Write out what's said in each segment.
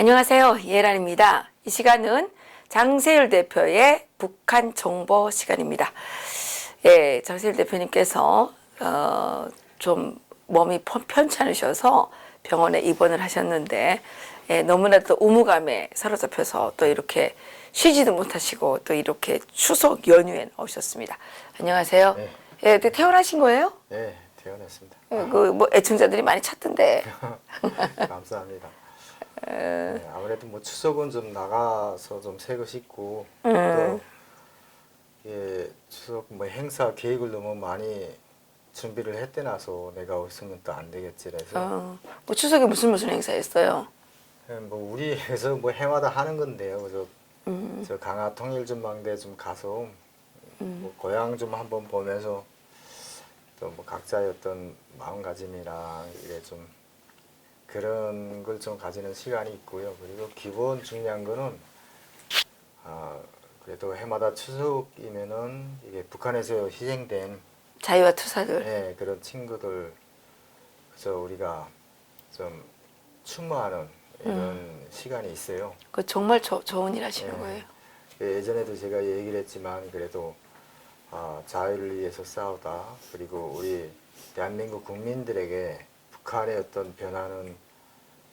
안녕하세요. 이혜란입니다. 이 시간은 장세율 대표의 북한 정보 시간입니다. 예, 장세율 대표님께서 좀 몸이 편찮으셔서 병원에 입원을 하셨는데 너무나도 우무감에 사로잡혀서 또 이렇게 쉬지도 못하시고 또 이렇게 추석 연휴에 오셨습니다. 안녕하세요. 네. 예, 퇴원하신 거예요? 네, 태어났습니다. 그 뭐 애청자들이 많이 찾던데. 감사합니다. 네, 아무래도 뭐 추석은 좀 나가서 좀 새 거 싶고 또 예, 추석 뭐 행사 계획을 너무 많이 준비를 했대나서 내가 없으면 또 안 되겠지 그래서 뭐 추석에 무슨 행사였어요? 뭐 우리에서 뭐 해마다 하는 건데요. 저 강화 통일전망대 좀 가서 뭐 고향 좀 한번 보면서 또 뭐 각자의 어떤 마음가짐이랑 이래 좀 그런 걸 좀 가지는 시간이 있고요. 그리고 기본 중요한 거는 그래도 해마다 추석이면은 이게 북한에서 희생된 자유와 투사들. 네, 그런 친구들 그래서 우리가 좀 추모하는 이런 시간이 있어요. 그 정말 좋은 일 하시는 네. 거예요. 예전에도 제가 얘기를 했지만 그래도 자유를 위해서 싸우다 그리고 우리 대한민국 국민들에게 북한의 어떤 변화는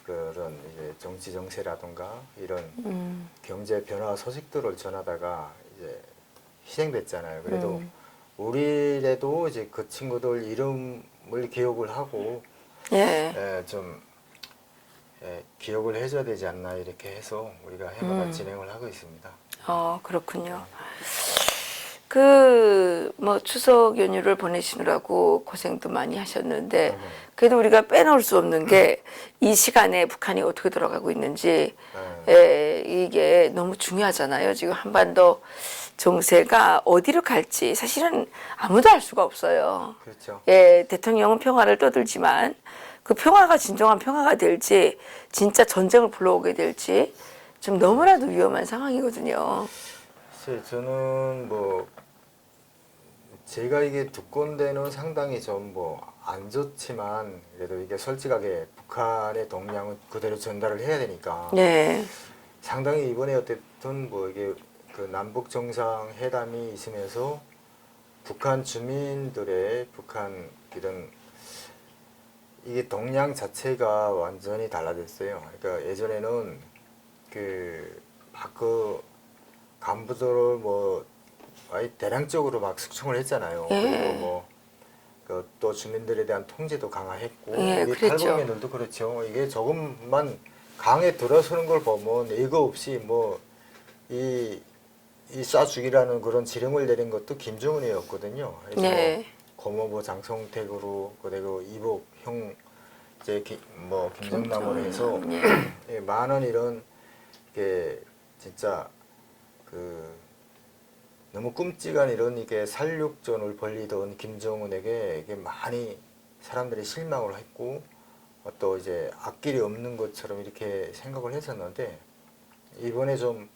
그런 이제 정치 정세라든가 이런 경제 변화 소식들을 전하다가 이제 희생됐잖아요. 그래도 우리라도 이제 그 친구들 이름을 기억을 하고 좀 기억을 해줘야 되지 않나 이렇게 해서 우리가 해마다 진행을 하고 있습니다. 그렇군요. 뭐 추석 연휴를 보내시느라고 고생도 많이 하셨는데 그래도 우리가 빼놓을 수 없는 게 이 시간에 북한이 어떻게 돌아가고 있는지 이게 너무 중요하잖아요. 지금 한반도 정세가 어디로 갈지 사실은 아무도 알 수가 없어요. 그렇죠. 대통령은 평화를 떠들지만 그 평화가 진정한 평화가 될지 진짜 전쟁을 불러오게 될지 좀 너무나도 위험한 상황이거든요. 글쎄, 저는 뭐 제가 이게 듣건 데는 상당히 좀 뭐 안 좋지만 그래도 이게 솔직하게 북한의 동향은 그대로 전달을 해야 되니까 상당히 이번에 어쨌든 뭐 이게 그 남북 정상회담이 있으면서 북한 주민들의 북한 이런 이게 동향 자체가 완전히 달라졌어요. 그러니까 예전에는 그 간부들을 뭐 아예 대량적으로 막 숙청을 했잖아요. 그리고 뭐 또 주민들에 대한 통제도 강화했고 우리 탈북민들도 그렇죠. 이게 조금만 강에 들어서는 걸 보면 예고 없이 뭐 이 쏴죽이라는 그런 지령을 내린 것도 김정은이었거든요. 그래서 뭐 고모부 장성택으로 그리고 이복 형 이제 뭐 김정남으로 해서 많은 이런 게 진짜 너무 끔찍한 이런 이게 살육전을 벌이던 김정은에게 이게 많이 사람들이 실망을 했고 또 이제 앞길이 없는 것처럼 이렇게 생각을 했었는데 이번에 좀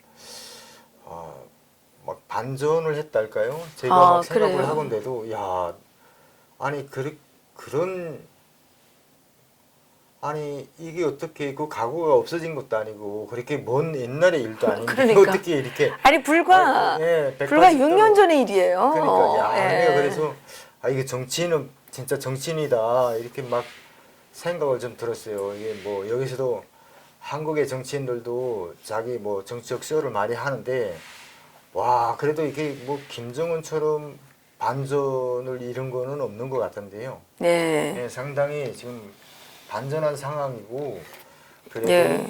막 반전을 했달까요? 제가 막 생각을 그래요. 하건데도 야 아니 그런 아니 이게 어떻게 그 가구가 없어진 것도 아니고 그렇게 먼 옛날의 일도 아닌데 그러니까. 어떻게 이렇게 아니 불과 6년 전의 일이에요. 그러니까 내가 그래서 이게 정치인은 진짜 정치인이다 이렇게 막 생각을 좀 들었어요. 이게 뭐 여기서도 한국의 정치인들도 자기 뭐 정치적 쇼를 많이 하는데 와 그래도 이게 뭐 김정은처럼 반전을 이룬 거는 없는 것 같은데요. 상당히 지금 반전한 상황이고 그래도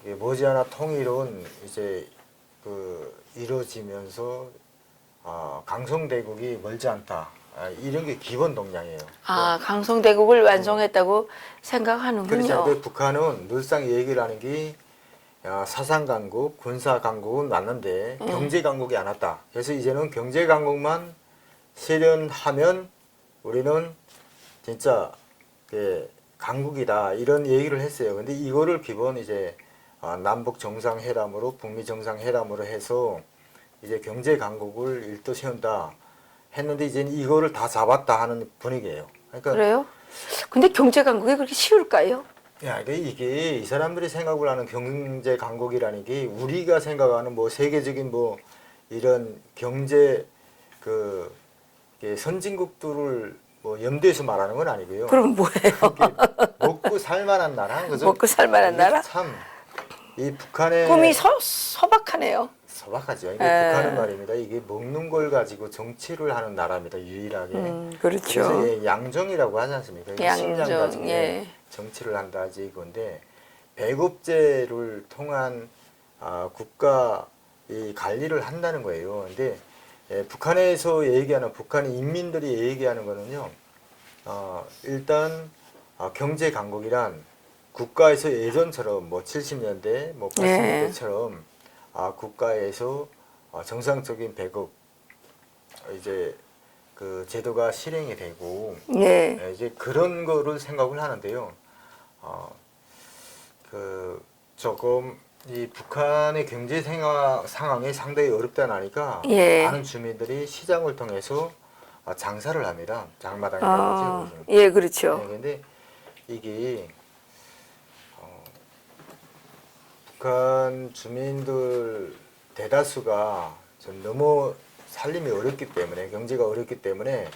이게 머지않아 통일은 이제 이루어지면서 강성대국이 멀지 않다 이런 게 기본 동향이에요. 강성대국을 완성했다고 생각하는군요. 그렇죠. 북한은 늘상 얘기를 하는 게 사상강국, 군사강국은 맞는데 경제강국이 안 왔다. 그래서 이제는 경제강국만 실현하면 우리는 진짜 강국이다 이런 얘기를 했어요. 근데 이거를 기본 이제 남북 정상회담으로 북미 정상회담으로 해서 이제 경제 강국을 일도 세운다 했는데 이제는 이거를 다 잡았다 하는 분위기예요. 그러니까 그래요? 근데 경제 강국이 그렇게 쉬울까요? 야, 이게 이 사람들이 생각을 하는 경제 강국이라는 게 우리가 생각하는 뭐 세계적인 뭐 이런 경제 그 이게 선진국들을 뭐 염두에서 말하는 건 아니고요. 그럼 뭐예요? 먹고 살만한 나라, 그죠? 먹고 살만한 이게 나라? 참 이 북한의 꿈이 소박하네요. 소박하죠. 이게 북한은 말입니다. 이게 먹는 걸 가지고 정치를 하는 나라입니다. 유일하게. 그렇죠. 그래서 예, 양정이라고 하지 않습니까? 이게 식량 가지고 예. 정치를 한다지 이건데 배급제를 통한 국가 이 관리를 한다는 거예요. 근데 예, 북한에서 얘기하는 북한 인민들이 얘기하는 거는요. 일단 경제 강국이란 국가에서 예전처럼 뭐 70년대, 뭐 80년대처럼 국가에서 정상적인 배급 이제 그 제도가 실행이 되고 예. 이제 그런 거를 생각을 하는데요. 그 조금 이 북한의 경제 상황이 상당히 어렵다 하니까 예. 많은 주민들이 시장을 통해서 장사를 합니다. 장마당이라고 하죠. 예, 그렇죠. 그런데 이게 북한 주민들 대다수가 좀 너무 살림이 어렵기 때문에 경제가 어렵기 때문에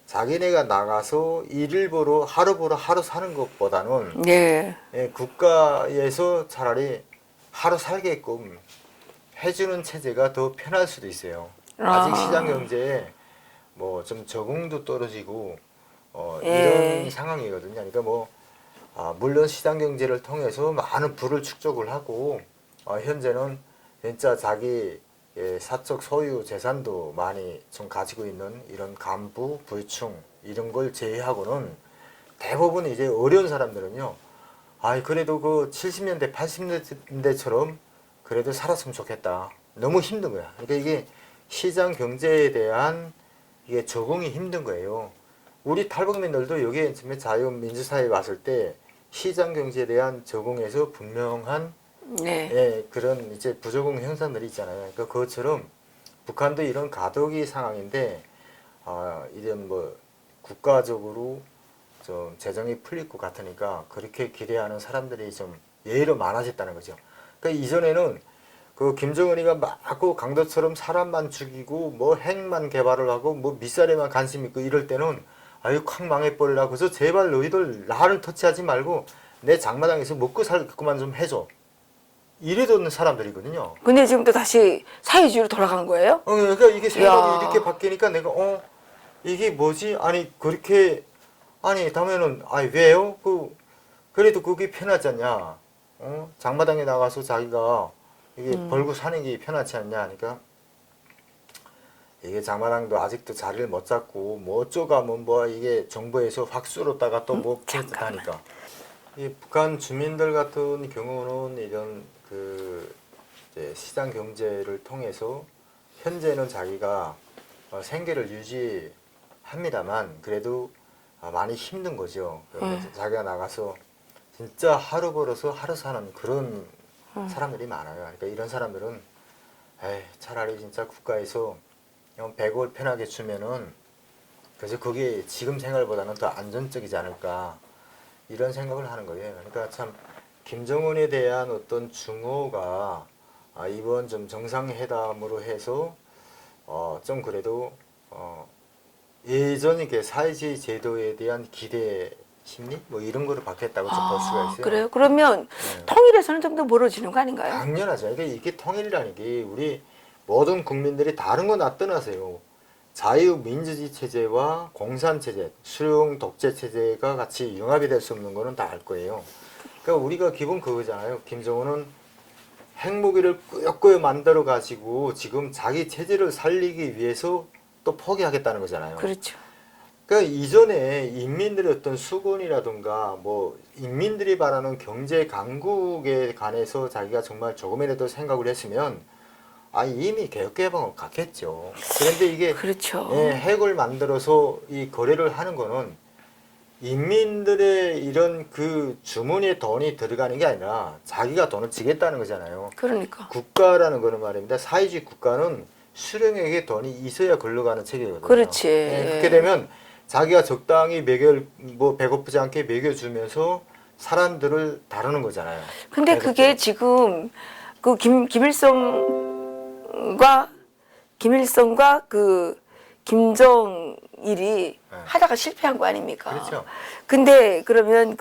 자기네가 나가서 일을 보러 하루 사는 것보다는 예. 국가에서 차라리 하루 살게끔 해주는 체제가 더 편할 수도 있어요. 아직 시장 경제에 뭐 좀 적응도 떨어지고 이런 상황이거든요. 그러니까 뭐 물론 시장 경제를 통해서 많은 부를 축적을 하고 현재는 진짜 자기 사적 소유 재산도 많이 좀 가지고 있는 이런 간부, 부유층 이런 걸 제외하고는 대부분 이제 어려운 사람들은요. 그래도 그 70년대, 80년대처럼 그래도 살았으면 좋겠다. 너무 힘든 거야. 그러니까 이게 시장 경제에 대한 이게 적응이 힘든 거예요. 우리 탈북민들도 여기에 자유민주사회에 왔을 때 시장 경제에 대한 적응에서 분명한 그런 이제 부적응 현상들이 있잖아요. 그러니까 그것처럼 북한도 이런 가덕이 상황인데 이런 뭐 국가적으로 좀 재정이 풀릴 것 같으니까 그렇게 기대하는 사람들이 좀 예의로 많아졌다는 거죠. 그러니까 이전에는 그 김정은이가 막 그 강도처럼 사람만 죽이고 뭐 핵만 개발을 하고 뭐 미사일에만 관심 있고 이럴 때는 아유 콱 망해버리라. 그래서 제발 너희들 나를 터치하지 말고 내 장마당에서 먹고 살겠구만 좀 해줘. 이래던 사람들이거든요. 근데 지금 또 다시 사회주의로 돌아간 거예요? 그러니까 이게 생각이 야. 이렇게 바뀌니까 내가 이게 뭐지? 아니 그렇게 다음에는 왜요? 그래도 그게 편하잖냐? 장마당에 나가서 자기가 이게 벌고 사는 게 편하지 않냐? 그러니까 이게 장마당도 아직도 자리를 못 잡고 뭐 어쩌가면 뭐 이게 정부에서 확 sul었다가 또 뭐 하니까 이 북한 주민들 같은 경우는 이런 그 이제 시장 경제를 통해서 현재는 자기가 생계를 유지합니다만 그래도 많이 힘든 거죠. 자기가 나가서 진짜 하루 벌어서 하루 사는 그런 사람들이 많아요. 그러니까 이런 사람들은 차라리 진짜 국가에서 배급을 편하게 주면은 그래서 그게 지금 생활보다는 더 안전적이지 않을까 이런 생각을 하는 거예요. 그러니까 참 김정은에 대한 어떤 증오가 이번 좀 정상회담으로 해서 좀 그래도 예전 이게 사회주의 제도에 대한 기대 심리 뭐 이런 거를 받겠다고 좀 볼 수가 있어요. 그래요? 그러면 통일에서는 좀 더 멀어지는 거 아닌가요? 당연하죠. 이게 통일이라는 게 우리 모든 국민들이 다른 건 다 떠나세요. 자유민주주의 체제와 공산체제, 수령 독재 체제가 같이 융합이 될 수 없는 거는 다 알 거예요. 그러니까 우리가 기본 그거잖아요. 김정은은 핵무기를 꾸역꾸역 만들어 가지고 지금 자기 체제를 살리기 위해서 또 포기하겠다는 거잖아요. 그렇죠. 그러니까 이전에 인민들의 어떤 수군이라든가 뭐 인민들이 바라는 경제 강국에 관해서 자기가 정말 조금이라도 생각을 했으면 이미 개혁개방을 갔겠죠. 그런데 이게 그렇죠. 핵을 만들어서 이 거래를 하는 거는 인민들의 이런 그 주머니에 돈이 들어가는 게 아니라 자기가 돈을 지겠다는 거잖아요. 그러니까. 국가라는 거는 말입니다. 사회주의 국가는 수령에게 돈이 있어야 걸러가는 체계거든요. 그렇지. 그렇게 되면 자기가 적당히 뭐 배고프지 않게 먹여주면서 사람들을 다루는 거잖아요. 근데 그게 지금 그 김일성과 그 김정일이 하다가 실패한 거 아닙니까? 그렇죠. 근데 그러면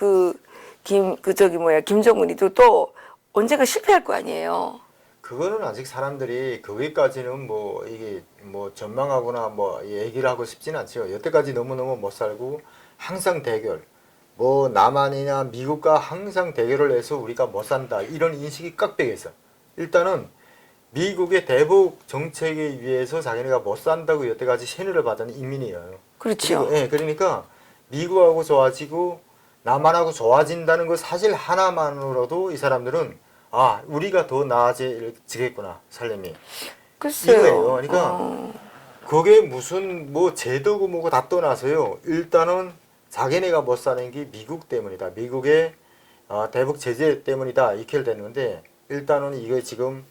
김정은이도 또 언젠가 실패할 거 아니에요. 그거는 아직 사람들이 거기까지는 뭐 이게 뭐 전망하거나 뭐 얘기를 하고 싶지는 않죠. 여태까지 너무너무 못 살고 항상 대결. 뭐 남한이나 미국과 항상 대결을 해서 우리가 못 산다. 이런 인식이 깍배기 있어. 일단은 미국의 대북 정책에 의해서 자기네가 못 산다고 여태까지 신뢰를 받은 인민이에요. 그렇죠. 예, 그러니까 미국하고 좋아지고 남한하고 좋아진다는 그 사실 하나만으로도 이 사람들은 아, 우리가 더 나아지겠구나, 삶이. 글쎄요. 이거예요. 그러니까 그게 무슨 뭐 제도고 뭐고 다 떠나서요. 일단은 자기네가 못 사는 게 미국 때문이다. 미국의 대북 제재 때문이다. 이렇게 되는데 일단은 이게 지금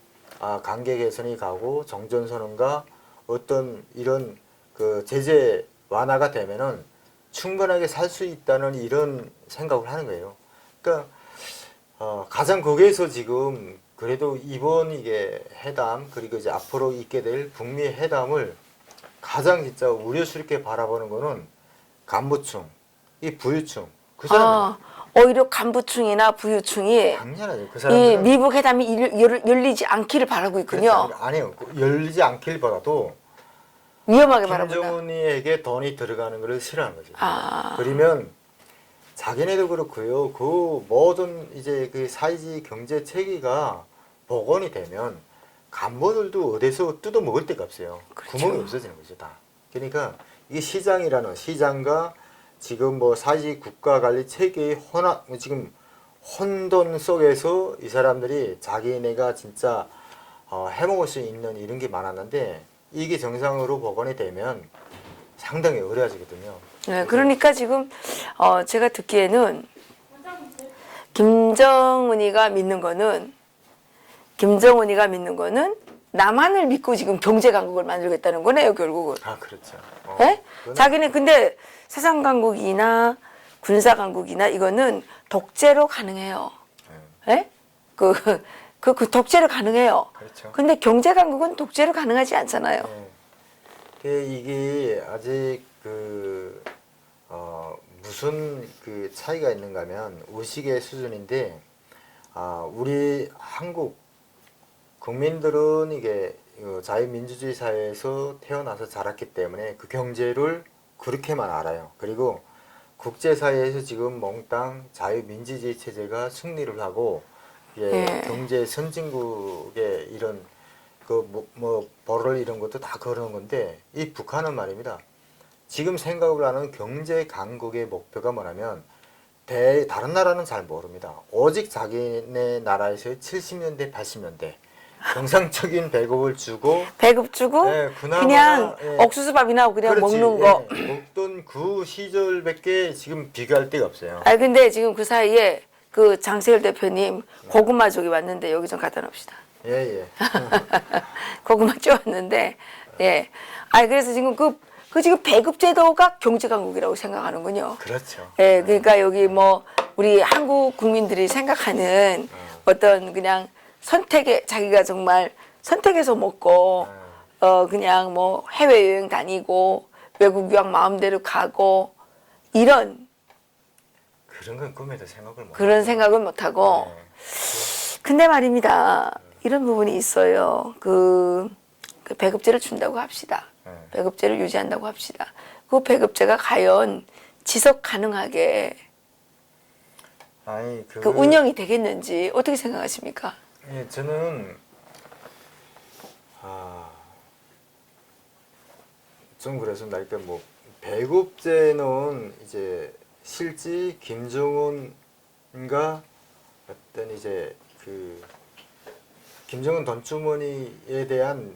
관계 개선이 가고 정전선언과 어떤 이런 그 제재 완화가 되면은 충분하게 살 수 있다는 이런 생각을 하는 거예요. 그러니까 가장 거기에서 지금 그래도 이번 이게 회담 그리고 이제 앞으로 있게 될 북미 회담을 가장 진짜 우려스럽게 바라보는 거는 간부층, 이 부유층 그 사람들. 오히려 간부층이나 부유층이 당연하죠. 그 이 사람들은 미국 회담이 열리지 않기를 바라고 있군요. 그렇지, 아니요. 열리지 않길보다도 위험하게 바라본다. 김정은이에게 돈이 들어가는 것을 싫어하는 거죠. 아. 그러면 자기네도 그렇고요. 그 모든 이제 그 사회주의 경제 체계가 복원이 되면 간부들도 어디서 뜯어 먹을 데가 없어요. 그렇죠. 구멍이 없어지는 거죠, 다. 그러니까 이게 시장과 지금 뭐 사회주의 국가 관리 체계의 지금 혼돈 속에서 이 사람들이 자기네가 진짜 해먹을 수 있는 이런 게 많았는데 이게 정상으로 복원이 되면 상당히 어려워지거든요. 네, 그러니까 지금 제가 듣기에는 김정은이가 믿는 거는 남한을 믿고 지금 경제 강국을 만들겠다는 거네요, 결국은. 아, 그렇죠. 네? 그건- 자기는 근데 세상 강국이나 군사 강국이나 이거는 독재로 가능해요. 예? 그 독재로 가능해요. 그렇죠. 근데 경제 강국은 독재로 가능하지 않잖아요. 이게 아직 무슨 그 차이가 있는가 하면 의식의 수준인데, 우리 한국 국민들은 이게 자유민주주의 사회에서 태어나서 자랐기 때문에 그 경제를 그렇게만 알아요. 그리고 국제사회에서 지금 몽땅 자유민주주의 체제가 승리를 하고, 경제 선진국의 이런 벌을 이런 것도 다 그러는 건데, 이 북한은 말입니다. 지금 생각을 하는 경제 강국의 목표가 뭐냐면 다른 나라는 잘 모릅니다. 오직 자기네 나라에서의 70년대, 80년대 정상적인 배급을 주고 그나마, 그냥 옥수수밥이나 그냥 그렇지, 먹는 거. 먹던 그 시절밖에 지금 비교할 데가 없어요. 근데 지금 그 사이에 그 장세일 대표님 고구마족이 왔는데 여기 좀 갖다 놉시다. 예. 고구마 쪼았는데 그래서 지금 지금 배급제도가 경제강국이라고 생각하는군요. 그렇죠. 그러니까 여기 뭐 우리 한국 국민들이 생각하는 어떤 그냥 자기가 정말 선택해서 먹고 그냥 뭐 해외여행 다니고 외국 유학 마음대로 가고 이런 그런 건 꿈에도 생각을 못. 그런 생각은 못하고 근데 말입니다. 이런 부분이 있어요. 그 배급제를 준다고 합시다. 배급제를 유지한다고 합시다. 그 배급제가 과연 지속 가능하게 그 운영이 되겠는지 어떻게 생각하십니까? 저는 좀 그렇습니다. 그러니까 뭐 배급제는 이제 실제 김정은과 어떤 이제 김정은 돈주머니에 대한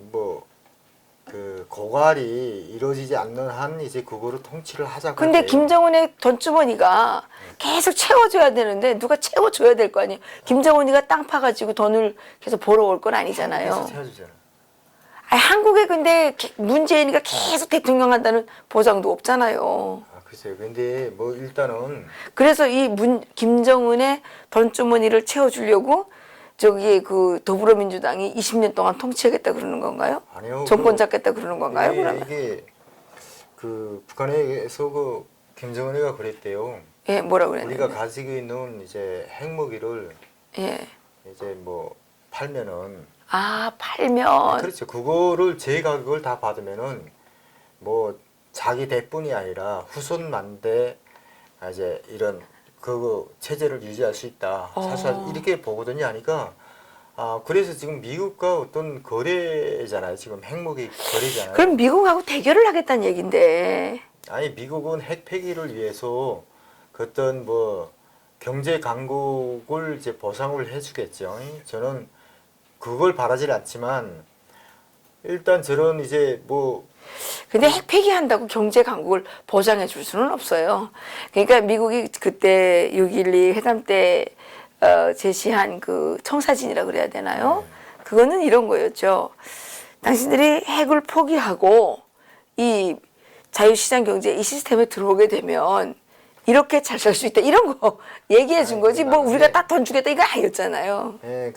고갈이 이루어지지 않는 한 이제 그거로 통치를 하자고. 근데 김정은의 돈주머니가 계속 채워줘야 되는데 누가 채워줘야 될 거 아니에요. 김정은이가 땅 파가지고 돈을 계속 벌어올 건 아니잖아요. 계속 채워주잖아. 한국에 근데 문재인이가 계속 대통령 한다는 보장도 없잖아요. 글쎄요. 근데 뭐 일단은 그래서 이 김정은의 돈주머니를 채워주려고 저기 그 더불어민주당이 20년 동안 통치하겠다 그러는 건가요? 아니요. 정권 잡겠다 그러는 건가요? 그러면? 이게 그 북한에서 그 김정은이가 그랬대요. 예, 뭐라 그랬는데? 우리가 가지고 있는 이제 핵무기를 예. 이제 뭐 팔면은 아, 팔면. 그렇죠. 그거를 제 가격을 다 받으면은 뭐 자기 대뿐이 아니라 후손만대 이제 이런 그 체제를 유지할 수 있다. 사실 이렇게 보거든요. 하니까 그래서 지금 미국과 어떤 거래잖아요. 지금 핵무기 거래잖아요. 그럼 미국하고 대결을 하겠다는 얘긴데. 아니 미국은 핵 폐기를 위해서 그 어떤 뭐 경제 강국을 이제 보상을 해주겠죠. 저는 그걸 바라질 않지만 일단 저런 이제 뭐 근데 핵 폐기한다고 경제 강국을 보장해 줄 수는 없어요. 그러니까 미국이 그때 6.12 회담 때 제시한 그 청사진이라 그래야 되나요? 그거는 이런 거였죠. 당신들이 핵을 포기하고 이 자유시장 경제 이 시스템에 들어오게 되면 이렇게 잘 살 수 있다 이런 거 얘기해 준 거지 뭐 우리가 딱 돈 주겠다 이거 아니었잖아요. 예,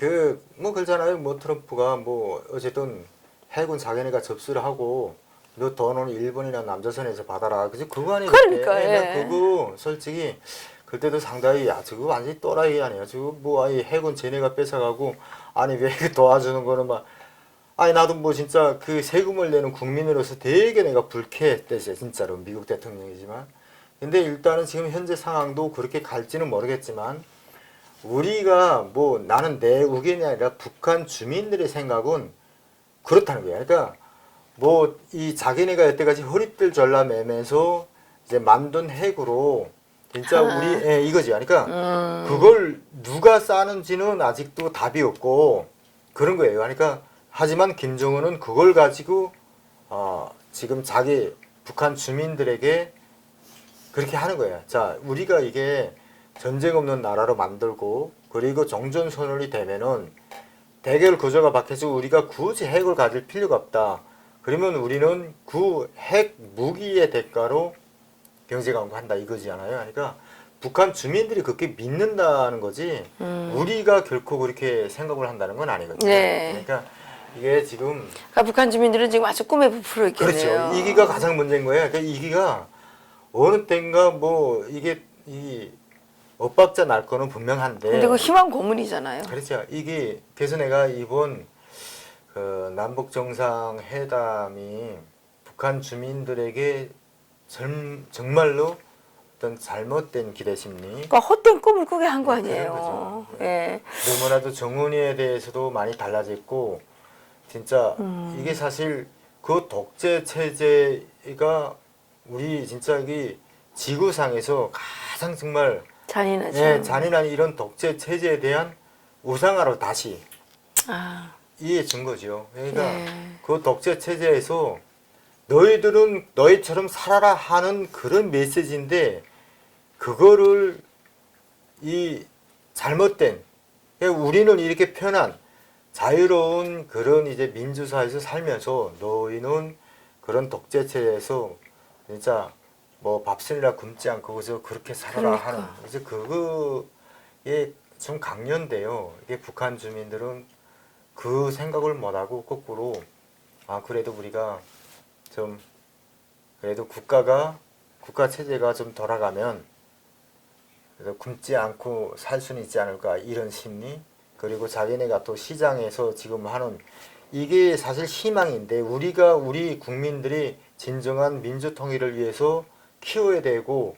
뭐 그렇잖아요. 뭐 트럼프가 뭐 어쨌든 핵은 자기네가 접수를 하고 너 돈은 일본이나 남조선에서 받아라. 그죠? 그거 아니에요. 그러니까, 나 예. 그거 솔직히 그때도 상당히 야 저거 완전히 또라이 아니야. 저거 뭐 아니 핵은 쟤네가 뺏어가고 아니 왜 이렇게 도와주는 거는 막 아니 나도 뭐 진짜 그 세금을 내는 국민으로서 되게 내가 불쾌했대 진짜로 미국 대통령이지만 근데 일단은 지금 현재 상황도 그렇게 갈지는 모르겠지만 우리가 뭐 나는 내 의견이 아니라 북한 주민들의 생각은 그렇다는 거야. 그러니까 뭐 이 자기네가 여태까지 허리띠를 졸라매면서 이제 만든 핵으로 진짜 우리 이거지. 그러니까 그걸 누가 싸는지는 아직도 답이 없고 그런 거예요. 그러니까 하지만 김정은은 그걸 가지고 지금 자기 북한 주민들에게 그렇게 하는 거예요. 자, 우리가 이게 전쟁 없는 나라로 만들고 그리고 종전선언이 되면은 대결 구조가 바뀌어서 우리가 굳이 핵을 가질 필요가 없다. 그러면 우리는 그 핵 무기의 대가로 경제 강국한다 이거지않아요. 그러니까 북한 주민들이 그렇게 믿는다는 거지 우리가 결코 그렇게 생각을 한다는 건 아니거든요. 네. 그러니까 이게 지금 그러니까 북한 주민들은 지금 아주 꿈에 부풀어 있겠네요. 그렇죠. 이기가 가장 문제인 거예요. 그러니까 이기가 어느 때인가 뭐 이게 이 엇박자 날 거는 분명한데. 근데 그 희망 고문이잖아요. 그렇죠. 이게 그래서 내가 이번 그 남북 정상 회담이 북한 주민들에게 정말로 어떤 잘못된 기대 심리. 그러니까 헛된 꿈을 꾸게 한 거 그런 아니에요. 거죠. 예. 너무나도 정은이에 대해서도 많이 달라졌고 진짜 이게 사실 그 독재 체제가 우리 진짜 이 지구상에서 가장 정말 잔인하죠. 잔인한 이런 독재 체제에 대한 우상화로 다시 아, 이해해 준 거죠. 그러니까 예. 그 독재 체제에서 너희들은 너희처럼 살아라 하는 그런 메시지인데 그거를 이 잘못된 그러니까 우리는 이렇게 편한 자유로운 그런 이제 민주사회에서 살면서 너희는 그런 독재 체제에서 진짜 뭐 밥순이라 굶지 않고 그저 그렇게 살아라 그러니까. 하는 이제 그거에 좀 강요인데요. 이게 북한 주민들은 그 생각을 못하고 거꾸로 그래도 우리가 좀 그래도 국가 체제가 좀 돌아가면 그래도 굶지 않고 살 수는 있지 않을까 이런 심리 그리고 자기네가 또 시장에서 지금 하는 이게 사실 희망인데 우리 국민들이 진정한 민주 통일을 위해서 키워야 되고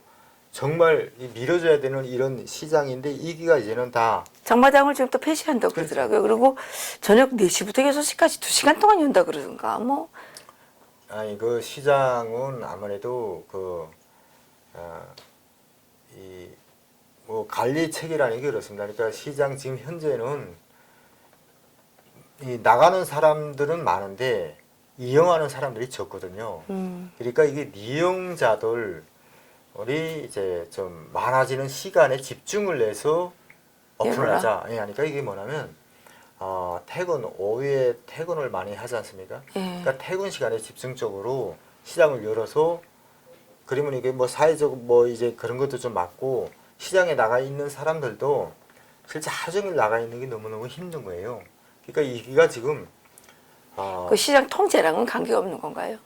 정말 밀어줘야 되는 이런 시장인데 이기가 이제는 다 장마당을 지금 또 폐쇄한다고 그러더라고요. 그리고 저녁 4시부터 6시까지 2시간 동안 연다 그러던가 뭐. 아니 그 시장은 아무래도 뭐 관리책이라는 게 그렇습니다. 그러니까 시장 지금 현재는 이 나가는 사람들은 많은데 이용하는 사람들이 적거든요. 그러니까 이게 이용자들 우리 이제 좀 많아지는 시간에 집중을 내서 오픈을 하자. 그러니까 이게 뭐냐면 오후에 퇴근을 많이 하지 않습니까? 예. 그러니까 퇴근 시간에 집중적으로 시장을 열어서 그러면 이게 뭐 사회적 뭐 이제 그런 것도 좀 맞고 시장에 나가 있는 사람들도 실제 하루 종일 나가 있는 게 너무너무 힘든 거예요. 그러니까 이기가 지금 그 시장 통제랑은 관계가 없는 건가요?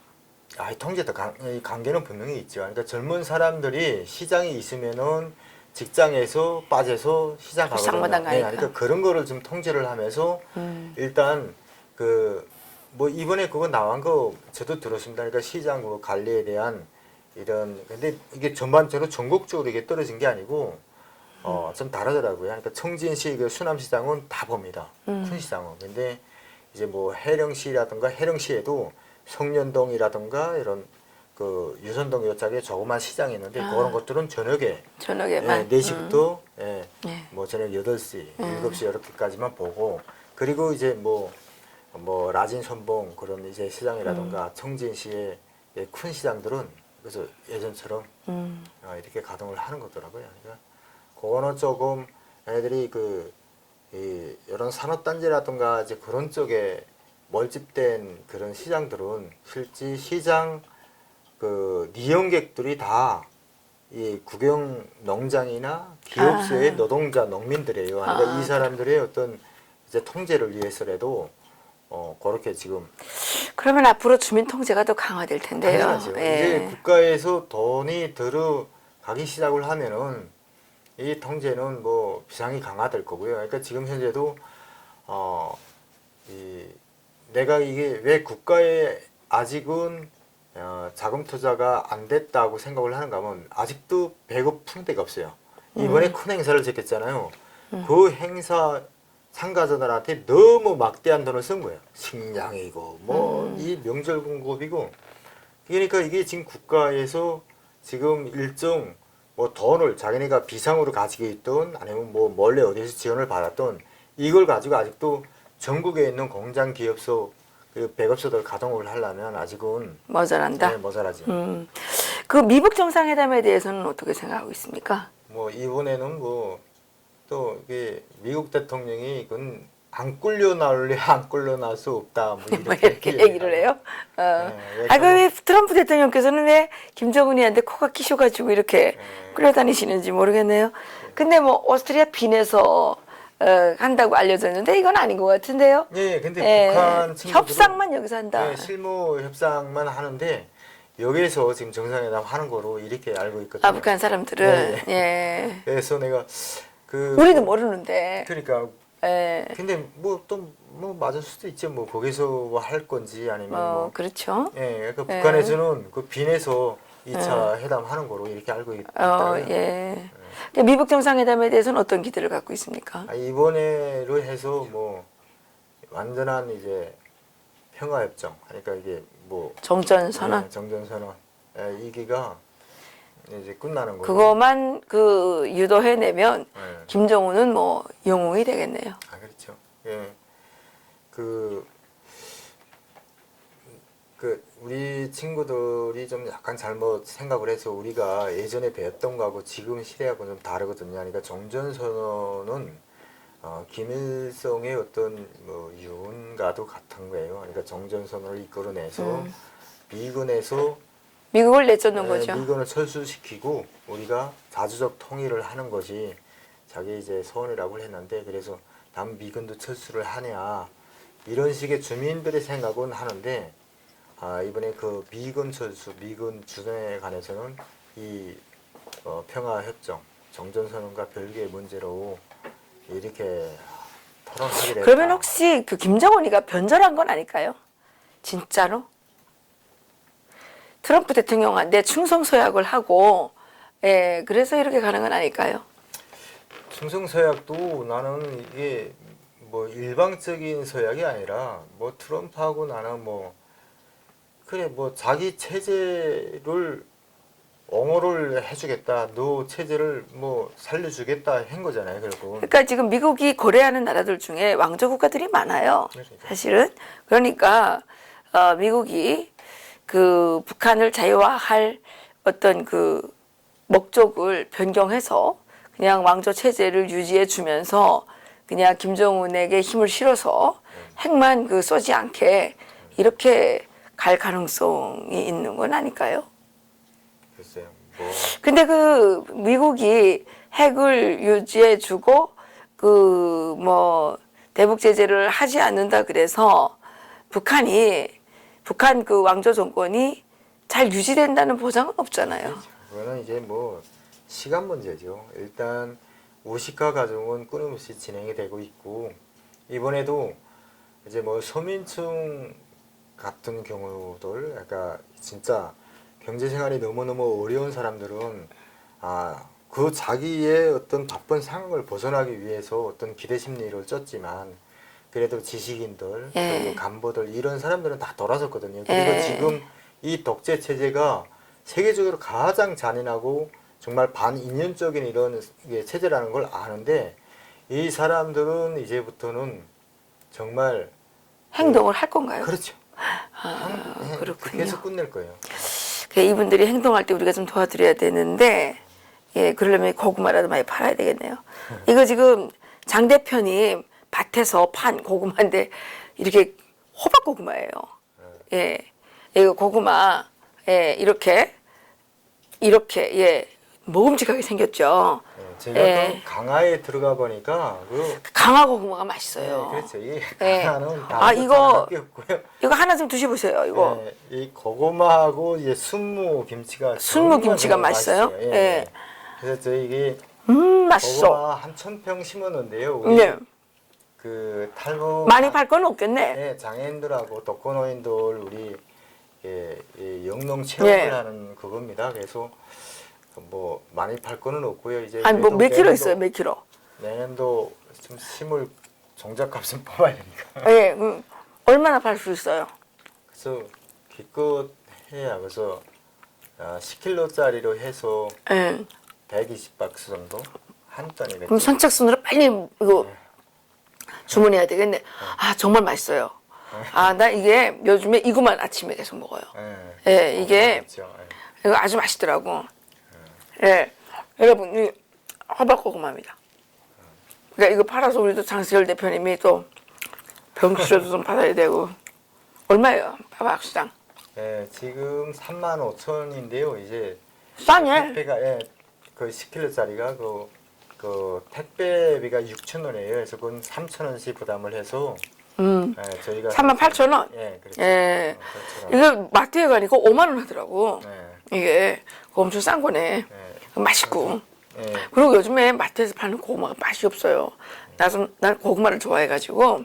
통제도 이 관계는 분명히 있죠. 그러니까 젊은 사람들이 시장에 있으면은 직장에서 빠져서 시장 가거든요. 장마당 가니까. 그러니까 그런 거를 좀 통제를 하면서 일단 그 뭐 이번에 그거 나온 거 저도 들었습니다. 그러니까 시장 그 관리에 대한 이런 근데 이게 전반적으로 전국적으로 이게 떨어진 게 아니고 좀 다르더라고요. 그러니까 청진시 그 수남시장은 다 봅니다. 큰 시장은. 근데 이제 뭐 해령시라든가 해령시에도 성년동이라든가 이런 그 유선동 요짝에 조그만 시장이 있는데 그런 것들은 저녁에만 4시부터 네. 뭐 저녁 8시, 7시 이렇게까지만 보고 그리고 이제 뭐 라진 선봉 그런 이제 시장이라든가 청진시의 큰 시장들은 그래서 예전처럼 이렇게 가동을 하는 거더라고요. 그러니까 그거는 조금 애들이 이런 산업단지라든가 이제 그런 쪽에 멀집된 그런 시장들은 실제 시장 그 이용객들이 다 이 국영 농장이나 기업소의 노동자 농민들이에요. 그러니까 이 사람들의 어떤 이제 통제를 위해서라도 그렇게 지금 그러면 앞으로 주민 통제가 더 강화될 텐데요. 당연하죠. 예. 이제 국가에서 돈이 들어가기 시작을 하면은 이 통제는 뭐 비상이 강화될 거고요. 그러니까 지금 현재도 내가 이게 왜 국가에 아직은 자금 투자가 안 됐다고 생각을 하는가 하면 아직도 배급 데가 없어요. 이번에 큰 행사를 제꼈잖아요. 그 행사 참가자들한테 너무 막대한 돈을 쓴 거예요. 식량이고 뭐 이 명절 공급이고 그러니까 이게 지금 국가에서 지금 일정 뭐 돈을 자기네가 비상으로 가지고 있던 아니면 뭐 몰래 어디서 지원을 받았던 이걸 가지고 아직도 전국에 있는 공장 기업소 그 배급소들 가동을 하려면 아직은 모자란다. 네, 모자라죠. 그 미북 정상회담에 대해서는 어떻게 생각하고 있습니까? 뭐 이번에는 뭐 또 이게 미국 대통령이 이건 안 꿀려 나올래 안 꿀려 나올 수 없다 뭐 뭐 이렇게 얘기를 해요. 왜 트럼프 대통령께서는 왜 김정은이한테 코가 끼셔가지고 이렇게 끌려다니시는지 모르겠네요. 근데 뭐 오스트리아 빈에서 한다고 알려졌는데 이건 아닌 것 같은데요. 네, 근데 북한 친구들은 협상만 여기서 한다. 네, 실무 협상만 하는데 여기에서 지금 정상회담 하는 거로 이렇게 알고 있거든요. 북한 사람들은 예. 그래서 내가 우리도 모르는데. 그러니까 예. 근데 뭐 또 뭐 맞을 수도 있죠. 뭐 거기서 뭐 할 건지 아니면 뭐 그렇죠. 예, 그러니까 북한에서는 그 빈에서 2차 회담하는 거로 이렇게 알고 있다. 예. 미북 정상회담에 대해서는 어떤 기대를 갖고 있습니까? 이번에로 해서 뭐 완전한 이제 평화협정, 그러니까 이게 뭐 정전선언. 네, 정전선언 이기가 이제 끝나는 거죠. 그것만 유도해내면 네. 김정은은 뭐 영웅이 되겠네요. 그렇죠. 예. 우리 친구들이 좀 약간 잘못 생각을 해서 우리가 예전에 배웠던 거하고 지금 시대하고 좀 다르거든요. 그러니까 정전선언은 김일성의 어떤 뭐 유언과도 같은 거예요. 그러니까 정전선언을 이끌어내서 미국을 내쫓는 거죠. 미군을 철수시키고 우리가 자주적 통일을 하는 것이 자기 이제 소원이라고 했는데 그래서 남 미군도 철수를 하냐 이런 식의 주민들의 생각은 하는데 이번에 그 미군 철수, 미군 주둔에 관해서는 이 평화협정, 정전선언과 별개의 문제로 이렇게 토론하게 됐다. 그러면 혹시 그 김정은이가 변절한 건 아닐까요? 진짜로? 트럼프 대통령한테 충성서약을 하고 그래서 이렇게 가는 건 아닐까요? 충성서약도 나는 이게 뭐 일방적인 서약이 아니라 뭐 트럼프하고 나는 뭐 그래 뭐 자기 체제를 옹호를 해주겠다, 너 체제를 뭐 살려주겠다 한 거잖아요, 결국. 그러니까 지금 미국이 고려하는 나라들 중에 왕조 국가들이 많아요. 그러니까. 사실은 그러니까 미국이 그 북한을 자유화할 어떤 그 목적을 변경해서 그냥 왕조 체제를 유지해 주면서 그냥 김정은에게 힘을 실어서 핵만 쏘지 않게 이렇게 갈 가능성이 있는 건 아닐까요? 글쎄요. 뭐 근데 그 미국이 핵을 유지해주고 그 뭐 대북 제재를 하지 않는다 그래서 북한 그 왕조 정권이 잘 유지된다는 보장은 없잖아요. 그거는 이제 뭐 시간 문제죠. 일단 우식화 과정은 끊임없이 진행이 되고 있고 이번에도 이제 뭐 서민층 같은 경우들, 그러니까 진짜 경제 생활이 너무너무 어려운 사람들은 그 자기의 어떤 바쁜 상황을 벗어나기 위해서 어떤 기대 심리를 쪘지만 그래도 지식인들 예. 그리고 간부들 이런 사람들은 다 돌아섰거든요. 그리고 예. 지금 이 독재 체제가 세계적으로 가장 잔인하고 정말 반인륜적인 이런 체제라는 걸 아는데 이 사람들은 이제부터는 정말 행동을 할 건가요? 그렇죠. 그렇군요. 계속 끝낼 거예요. 이분들이 행동할 때 우리가 좀 도와드려야 되는데, 예, 그러려면 고구마라도 많이 팔아야 되겠네요. 이거 지금 장 대표님 밭에서 판 고구마인데 이렇게 호박 고구마예요. 예, 이거 고구마, 예, 이렇게 예, 먹음직하게 생겼죠. 제가 예. 또 강화에 들어가 보니까 강화 고구마가 맛있어요. 그렇죠. 이 예. 강화는 이거 없고요. 이거 하나 좀 드셔보세요. 이거 이 고구마하고 이제 순무 김치가 맛있어요. 예. 예. 그래서 저희 이게 맛있어. 고구마 한 1,000평 심었는데요. 우리 네. 그 탈북 많이 팔 건 없겠네. 네, 장애인들하고 독거노인들 우리 이 영농 체험을 예. 하는 그겁니다. 그래서 뭐 많이 팔 거는 없고요. 이제 아니 뭐 그래도 몇 킬로 있어요? 몇 킬로? 내년도 좀 심을 종잣값은 뽑아야 되니까. 예, 얼마나 팔 수 있어요? 그래서 기껏 해야 그래서 10kg짜리로 해서 예. 120박스 정도 한 ton이겠죠. 그럼 선착순으로 빨리 이거 주문해야 되겠네. 정말 맛있어요. 나 이게 요즘에 이거만 아침에 계속 먹어요. 예, 이게 그렇죠. 이거 아주 맛있더라고. 예, 여러분 이 호박고구마입니다. 그러니까 이거 팔아서 우리도 장세열 대표님이 또 병치료도 좀 받아야 되고. 얼마예요, 호박시장? 예, 지금 35,000원인데요. 이제 싸네. 택배가 그 10kg짜리가 그 택배비가 6,000원이에요. 그래서 그건 3,000원씩 부담을 해서 저희가 38,000원. 예, 그렇죠. 예, 그렇죠. 이거 마트에 가니까 5만 원 하더라고. 예, 이게 엄청 싼 거네. 맛있고. 예. 그리고 요즘에 마트에서 파는 고구마가 맛이 없어요. 난 고구마를 좋아해가지고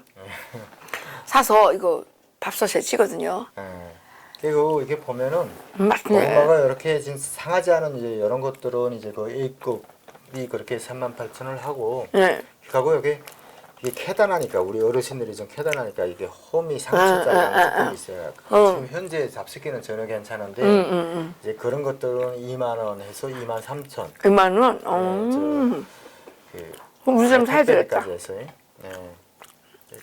사서 이거 밥솥에 찌거든요. 예. 그리고 이게 보면은 맛있네. 고구마가 이렇게 지금 상하지 않은 이제 이런 것들은 이제 그 A급이 그렇게 38,000원을 하고 네. 하고 이게 캐단하니까 우리 어르신들이 좀 캐단하니까 이게 홈이 상추자가 조금 있어요. 지금 현재 잡숫기는 전혀 괜찮은데 이제 그런 것들은 2만 원 해서 23,000. 2만 원? 그럼 우리 좀 사야 되겠다. 해서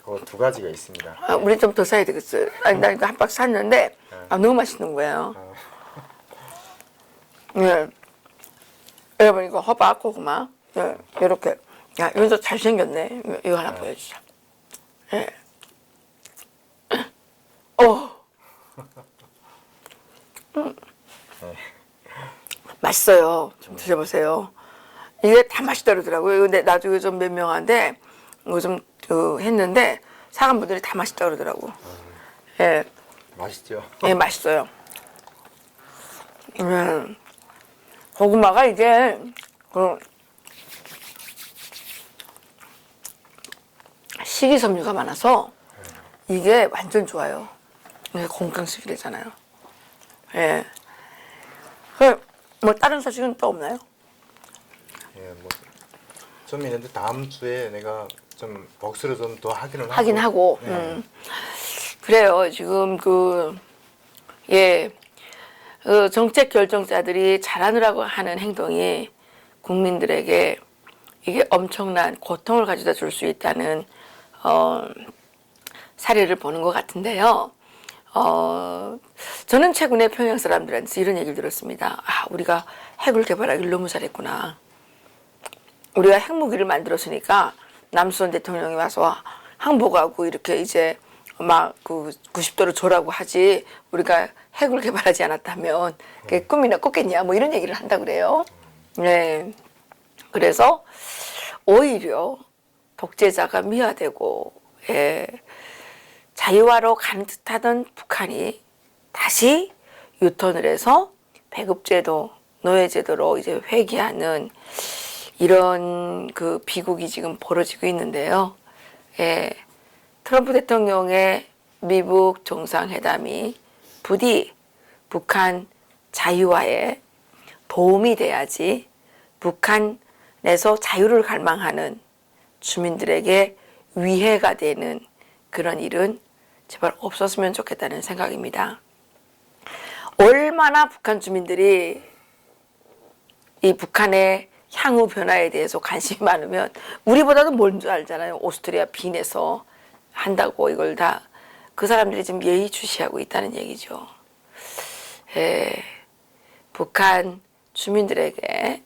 그 두 가지가 있습니다. 우리 좀 더 사야 되겠어요. 나 이거 한 박스 샀는데 너무 맛있는 거예요. 네. 여러분 이거 호박 고구마 이렇게. 야, 이것도 잘생겼네. 이거 하나 보여주자. 예. 맛있어요. 좀 드셔보세요. 이게 다 맛있다 그러더라고요. 근데 나도 좀 몇 명한테 이거 좀 했는데 사람분들이 다 맛있다 그러더라고. 예. 맛있죠? 예, 맛있어요. 고구마가 이게 식이섬유가 많아서 이게 완전 좋아요. 이게 건강식이래잖아요. 예. 뭐 다른 소식은 또 없나요? 예, 뭐 좀 있는데 다음 주에 내가 좀 복수를 좀 더 하긴 하고. 그래요. 지금 정책 결정자들이 잘하느라고 하는 행동이 국민들에게 이게 엄청난 고통을 가져다 줄 수 있다는 사례를 보는 것 같은데요. 저는 최근에 평양 사람들한테 이런 얘기를 들었습니다. 우리가 핵을 개발하기를 너무 잘했구나. 우리가 핵무기를 만들었으니까 남수원 대통령이 와서 항복하고 이렇게 이제 막 90도로 조라고 하지 우리가 핵을 개발하지 않았다면 그게 꿈이나 꿨겠냐 뭐 이런 얘기를 한다 그래요. 네. 그래서 오히려 독재자가 미화되고 자유화로 가는 듯하던 북한이 다시 유턴을 해서 배급제도, 노예제도로 이제 회귀하는 이런 그 비극이 지금 벌어지고 있는데요. 트럼프 대통령의 미북 정상회담이 부디 북한 자유화에 도움이 돼야지 북한에서 자유를 갈망하는 주민들에게 위해가 되는 그런 일은 제발 없었으면 좋겠다는 생각입니다. 얼마나 북한 주민들이 이 북한의 향후 변화에 대해서 관심이 많으면 우리보다도 먼저 알잖아요. 오스트리아 빈에서 한다고 이걸 다 그 사람들이 지금 예의주시하고 있다는 얘기죠. 북한 주민들에게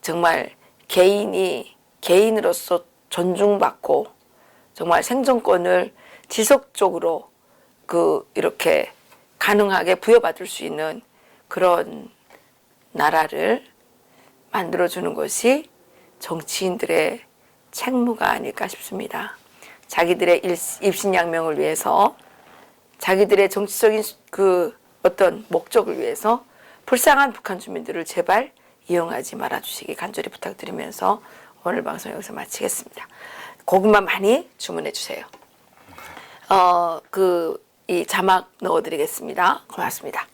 정말 개인으로서 존중받고 정말 생존권을 지속적으로 이렇게 가능하게 부여받을 수 있는 그런 나라를 만들어주는 것이 정치인들의 책무가 아닐까 싶습니다. 자기들의 입신양명을 위해서, 자기들의 정치적인 어떤 목적을 위해서 불쌍한 북한 주민들을 제발 이용하지 말아주시기 간절히 부탁드리면서 오늘 방송 여기서 마치겠습니다. 고구마 많이 주문해 주세요. 이 자막 넣어드리겠습니다. 고맙습니다.